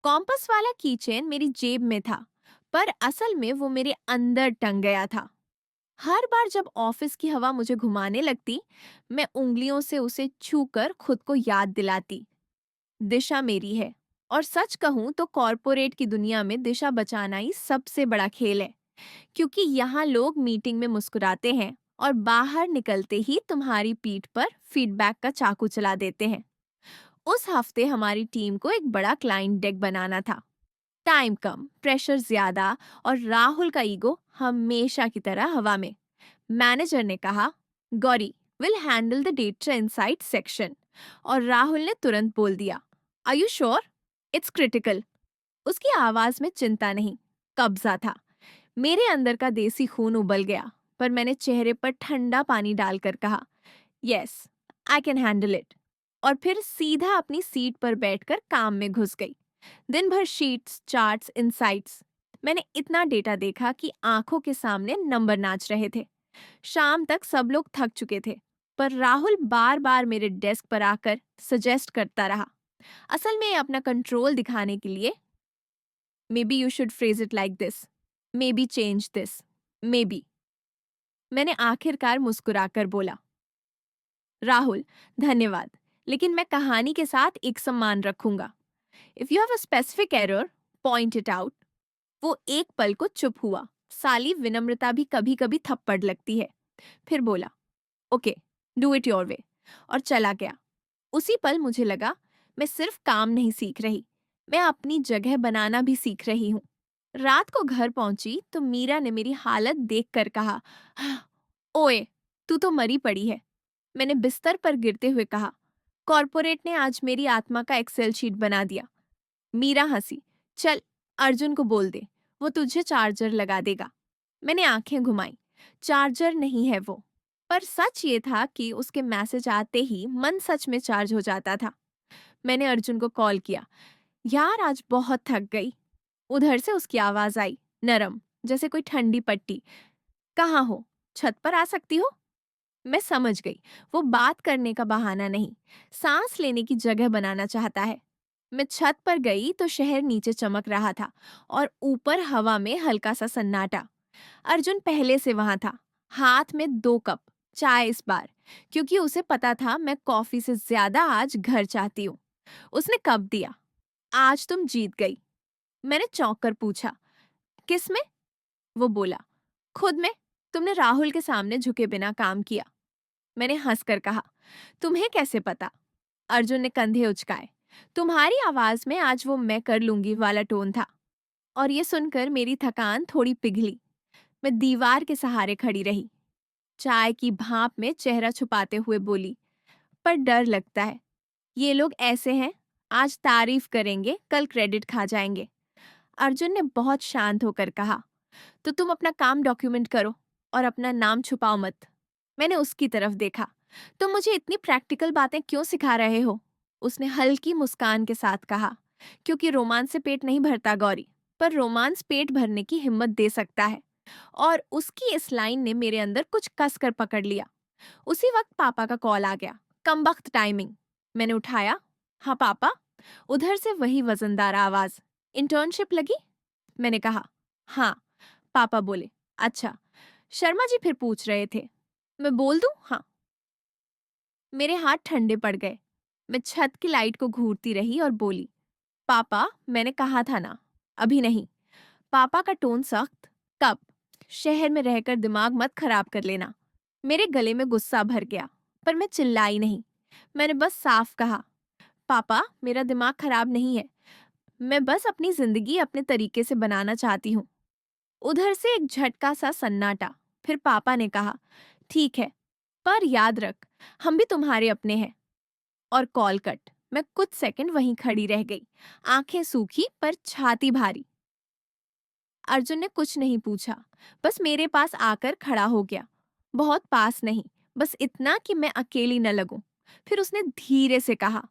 Compass वाला kitchen मेरी जेब में था, पर असल में वो मेरे अंदर टंग गया था। हर बार जब ऑफिस की हवा मुझे घुमाने लगती, मैं उंगलियों से उसे छूकर खुद को याद दिलाती, दिशा मेरी है। और सच कहूं तो कॉरपोरेट की दुनिया में दिशा बचाना ही सबसे बड़ा खेल है, क्योंकि यहाँ लोग मीटिंग में मुस्कुराते हैं और बाहर निकलते ही तुम्हारी पीठ पर फीडबैक का चाकू चला देते हैं। उस हफ्ते हमारी टीम को एक बड़ा क्लाइंट डेक बनाना था। टाइम कम, प्रेशर ज्यादा और राहुल का ईगो हमेशा की तरह हवा में। मैनेजर ने कहा, Gauri will handle the data insight section. और राहुल ने तुरंत बोल दिया, are you sure? It's critical. उसकी आवाज में चिंता नहीं, कब्जा था। मेरे अंदर का देसी खून उबल गया, पर मैंने चेहरे पर ठंडा पानी डालकर कहा, yes, I can handle it. और फिर सीधा अपनी सीट पर बैठकर काम में घुस गई। दिन भर शीट्स, चार्ट्स, इनसाइट्स। मैंने इतना डेटा देखा कि आंखों के सामने नंबर नाच रहे थे। शाम तक सब लोग थक चुके थे, पर राहुल बार बार मेरे डेस्क पर आकर सजेस्ट करता रहा। असल में अपना कंट्रोल दिखाने के लिए, may be you should phrase it like this, may be change this, may be. मैंने आखिरकार मुस्कुराकर बोला, राहुल धन्यवाद, लेकिन मैं कहानी के साथ एक सम्मान रखूंगा। If you have a specific error, point it out. वो एक पल को चुप हुआ। साली विनम्रता भी कभी कभी थप्पड़ लगती है। फिर बोला, okay, do it your way, और चला गया। उसी पल मुझे लगा, मैं सिर्फ काम नहीं सीख रही, मैं अपनी जगह बनाना भी सीख रही हूँ। रात को घर पहुंची तो मीरा ने मेरी हालत देखकर कहा, ओए, तू तो मरी पड़ी है। मैंने बिस्तर पर गिरते हुए कहा, कॉर्पोरेट ने आज मेरी आत्मा का एक्सेल शीट बना दिया। मीरा हंसी, चल अर्जुन को बोल दे, वो तुझे चार्जर लगा देगा। मैंने आंखें घुमाई, चार्जर नहीं है वो। पर सच ये था कि उसके मैसेज आते ही मन सच में चार्ज हो जाता था। मैंने अर्जुन को कॉल किया, यार आज बहुत थक गई। उधर से उसकी आवाज आई, नरम, जैसे कोई ठंडी पट्टी। कहाँ हो? छत पर आ सकती हो? मैं समझ गई, वो बात करने का बहाना नहीं, सांस लेने की जगह बनाना चाहता है। मैं छत पर गई तो शहर नीचे चमक रहा था और ऊपर हवा में हल्का सा सन्नाटा। अर्जुन पहले से वहां था, हाथ में 2 कप चाय इस बार, क्योंकि उसे पता था मैं कॉफी से ज्यादा आज घर चाहती हूँ। उसने कप दिया, आज तुम जीत गई। मैंने चौंक कर पूछा, किस में? वो बोला, खुद में। तुमने राहुल के सामने झुके बिना काम किया। मैंने हंसकर कहा, तुम्हें कैसे पता? अर्जुन ने कंधे उचकाए। तुम्हारी आवाज में आज वो मैं कर लूंगी वाला टोन था। और ये सुनकर मेरी थकान थोड़ी पिघली। मैं दीवार के सहारे खड़ी रही, चाय की भाप में चेहरा छुपाते हुए बोली, पर डर लगता है। ये लोग ऐसे हैं, आज तारीफ करेंगे, कल क्रेडिट खा जाएंगे। अर्जुन ने बहुत शांत होकर कहा, तो तुम अपना काम डॉक्यूमेंट करो और अपना नाम छुपाओ मत। मैंने उसकी तरफ देखा, तुम मुझे इतनी प्रैक्टिकल बातें क्यों सिखा रहे हो? उसने हल्की मुस्कान के साथ कहा, क्योंकि रोमांस से पेट नहीं भरता गौरी, पर रोमांस पेट भरने की हिम्मत दे सकता है। और उसकी इस लाइन ने मेरे अंदर कुछ कस कर पकड़ लिया। उसी वक्त पापा का कॉल आ गया, कमबख्त टाइमिंग। मैंने उठाया, हाँ पापा। उधर से वही वजनदार आवाज, इंटर्नशिप लगी? मैंने कहा, हाँ। पापा बोले, अच्छा। शर्मा जी फिर पूछ रहे थे, मैं बोल दूं? हाँ। मेरे हाथ ठंडे पड़ गए। मैं छत की लाइट को घूरती रही और बोली, पापा मैंने कहा था ना, अभी नहीं। पापा का टोन सख्त, कब? शहर में रहकर दिमाग मत खराब कर लेना। मेरे गले में गुस्सा भर गया, पर मैं चिल्लाई नहीं। मैंने बस साफ कहा, पापा मेरा दिमाग खराब नहीं है, मैं बस अपनी जिंदगी अपने तरीके से बनाना चाहती हूँ। उधर से एक झटका सा सन्नाटा। फिर पापा ने कहा, ठीक है, पर याद रख, हम भी तुम्हारे अपने हैं। और कॉल कट। मैं कुछ सेकंड वहीं खड़ी रह गई, आंखें सूखी पर छाती भारी। अर्जुन ने कुछ नहीं पूछा, बस मेरे पास आकर खड़ा हो गया। बहुत पास नहीं, बस इतना कि मैं अकेली न लगूं। फिर उसने धीरे से कहा,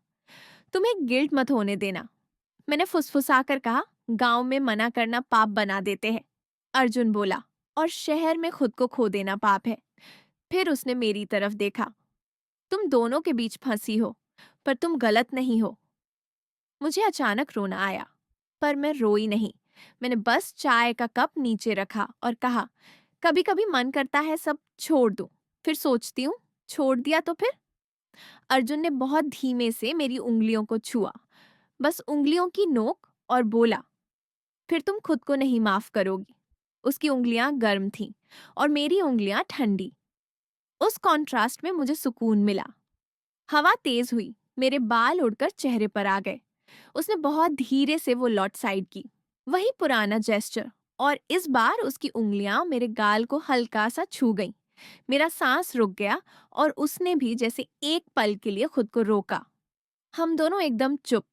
तुम्हें गिल्ट मत होने देना। मैंने फुसफुसाकर कहा, गांव में मना करना पाप बना देते हैं। अर्जुन बोला, और शहर में खुद को खो देना पाप है। फिर उसने मेरी तरफ देखा, तुम दोनों के बीच फंसी हो, पर तुम गलत नहीं हो। मुझे अचानक रोना आया। पर मैं रोई नहीं। मैंने बस चाय का कप नीचे रखा और कहा, कभी कभी मन करता है सब छोड़ दूं, फिर सोचती हूँ छोड़ दिया तो फिर। अर्जुन ने बहुत धीमे से मेरी उंगलियों को छुआ, बस उंगलियों की नोक, और बोला, फिर तुम खुद को नहीं माफ करोगी। उसकी उंगलियां गर्म थीं और मेरी उंगलियां ठंडी। उस कॉन्ट्रास्ट में मुझे सुकून मिला। हवा तेज हुई, मेरे बाल उड़कर चेहरे पर आ गए। उसने बहुत धीरे से वो लॉट साइड की, वही पुराना जेस्चर, और इस बार उसकी उंगलियां मेरे गाल को हल्का सा छू गईं। मेरा सांस रुक गया और उसने भी जैसे एक पल के लिए खुद को रोका। हम दोनों एकदम चुप।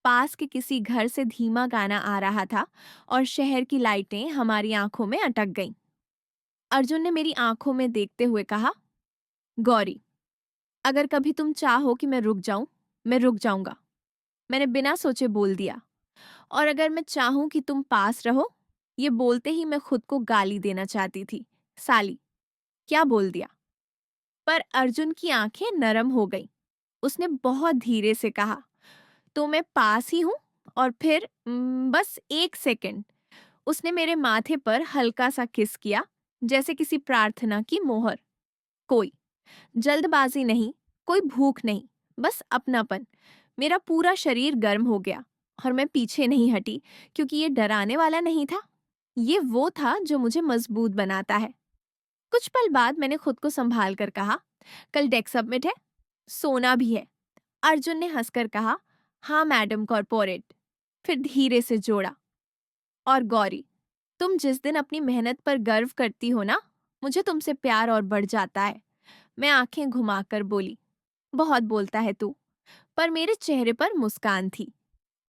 पास के किसी घर से धीमा गाना आ रहा था और शहर की लाइटें हमारी आंखों में अटक गईं। अर्जुन ने मेरी आंखों में देखते हुए कहा, गौरी, अगर कभी तुम चाहो कि मैं रुक जाऊं, मैं रुक जाऊंगा। मैंने बिना सोचे बोल दिया। और अगर मैं चाहूं कि तुम पास रहो, ये बोलते ही मैं खुद को गाली देना चाहती थी। साली, क्या बोल दिया। पर अर्जुन की आंखें नरम हो गईं। उसने बहुत धीरे से कहा, तो मैं पास ही हूं। और फिर बस एक सेकंड। उसने मेरे माथे पर हल्का सा किस किया, जैसे किसी प्रार्थना की मोहर। कोई जल्दबाजी नहीं, कोई भूख नहीं, बस अपनापन। मेरा पूरा शरीर गर्म हो गया और मैं पीछे नहीं हटी, क्योंकि ये डराने वाला नहीं था। ये वो था जो मुझे मजबूत बनाता है। कुछ पल बाद मैंने खुद को संभाल कर कहा, कल डेस्क सबमिट है, सोना भी है। अर्जुन ने हंसकर कहा, हाँ मैडम कॉर्पोरेट। फिर धीरे से जोड़ा, और गौरी, तुम जिस दिन अपनी मेहनत पर गर्व करती हो ना, मुझे तुमसे प्यार और बढ़ जाता है। मैं आंखें घुमाकर बोली, बहुत बोलता है तू। पर मेरे चेहरे पर मुस्कान थी।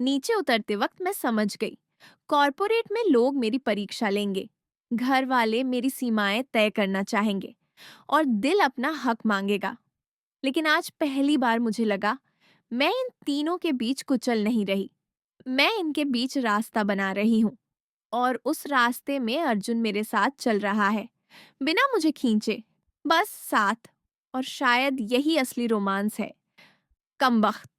नीचे उतरते वक्त मैं समझ गई, कॉर्पोरेट में लोग मेरी परीक्षा लेंगे, घर वाले मेरी सीमाएं तय करना चाहेंगे, और दिल अपना हक मांगेगा। लेकिन आज पहली बार मुझे लगा, मैं इन तीनों के बीच कुचल नहीं रही, मैं इनके बीच रास्ता बना रही हूँ। और उस रास्ते में अर्जुन मेरे साथ चल रहा है, बिना मुझे खींचे, बस साथ। और शायद यही असली रोमांस है। कमबख्त।